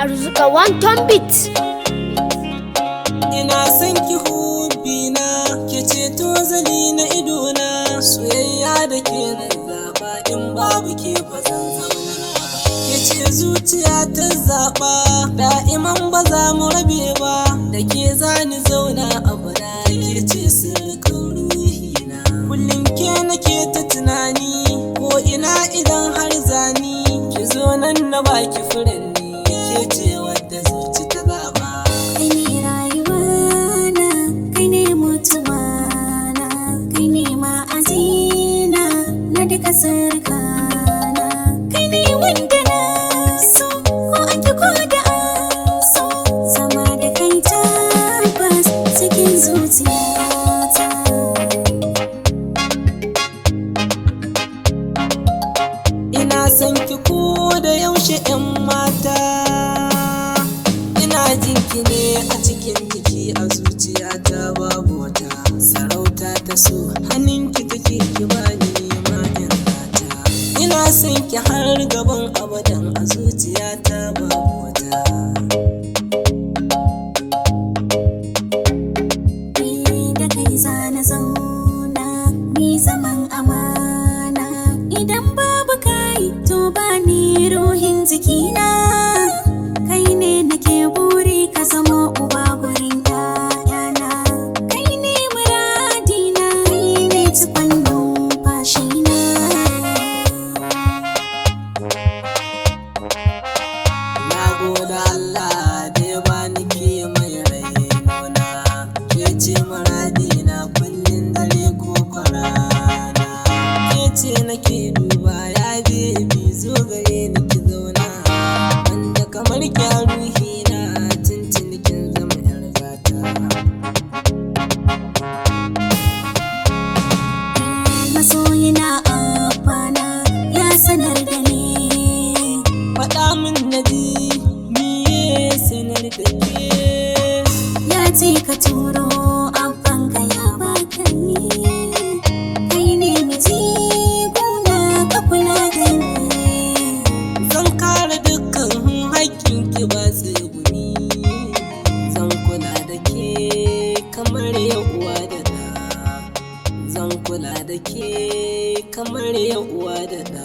Arzuka Wanton Beat. Ina son ki hubina, ke ceto zali na idona, soyayya da ke na zaba, in babu ke ba zan zauna ba. Ke ce zuciya ta zaba, da'iman ba za mu rabe ba, da ke za ni zauna a bana, ke ce sirrin ruhina. Kullum ke nake ta tunani, ko ina idan har zani, ki zo nan na baki furanni, ke ce wadda zuci ta zaba. Sarkana kai ne wanda na so, ko an ki ko da an so, sama da kai tabbas cikin zuciyata. Ina son ki ko da yaushe 'yan mata, ina jin ki ne a cikin jiki, a zuciyata babu wata sarauta ta so, hannunki take ki bani. Ina son ki har gaban abadan, a zuciyata babu wata. Ni da kai za na zauna, ni zaman amana, idan babu kai to ba ni ruhin jikina. Kai ne nake buri ka zama uba gurin ƴaƴana, kai ne muradina, kai ne cikon numfashina. Allah da ya bani ke mai rainona, ke ce muradina kullum dare ko kwarana, ke ce nake duba ya bebi, zo gare ni ki zauna, wanda kamar ki a ruhina, tuntuni kin zama 'yar gata. Masoyina abana ya sanar da ni, faɗa min naji sanar da ke, ya ce ka turo abban ka ya baka ni, kai ne miji gona ka kula da ni. zan kare dukkan haƙƙin ki ba tsegumi, zan kula da ke kamar yan uwa da ɗa, zan kula da ke kamar yan uwa da ɗa.